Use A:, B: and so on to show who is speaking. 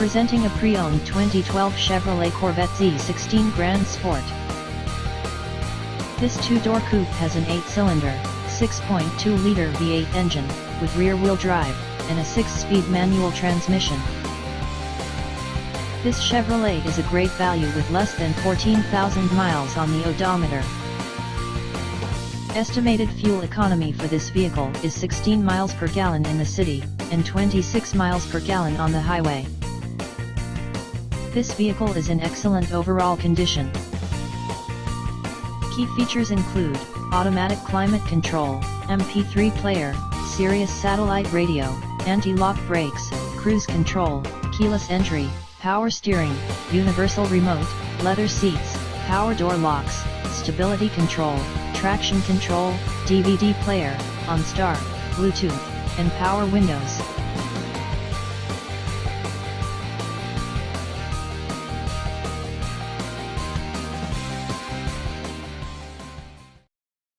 A: Presenting a pre-owned 2012 Chevrolet Corvette Z16 Grand Sport. This two-door coupe has an 8-cylinder, 6.2-liter V8 engine, with rear-wheel drive, and a 6-speed manual transmission. This Chevrolet is a great value with less than 14,000 miles on the odometer. Estimated fuel economy for this vehicle is 16 miles per gallon in the city, and 26 miles per gallon on the highway. This vehicle is in excellent overall condition. Key features include automatic climate control, MP3 player, Sirius satellite radio, anti-lock brakes, cruise control, keyless entry, power steering, universal remote, leather seats, power door locks, stability control, traction control, DVD player, OnStar, Bluetooth, and power windows.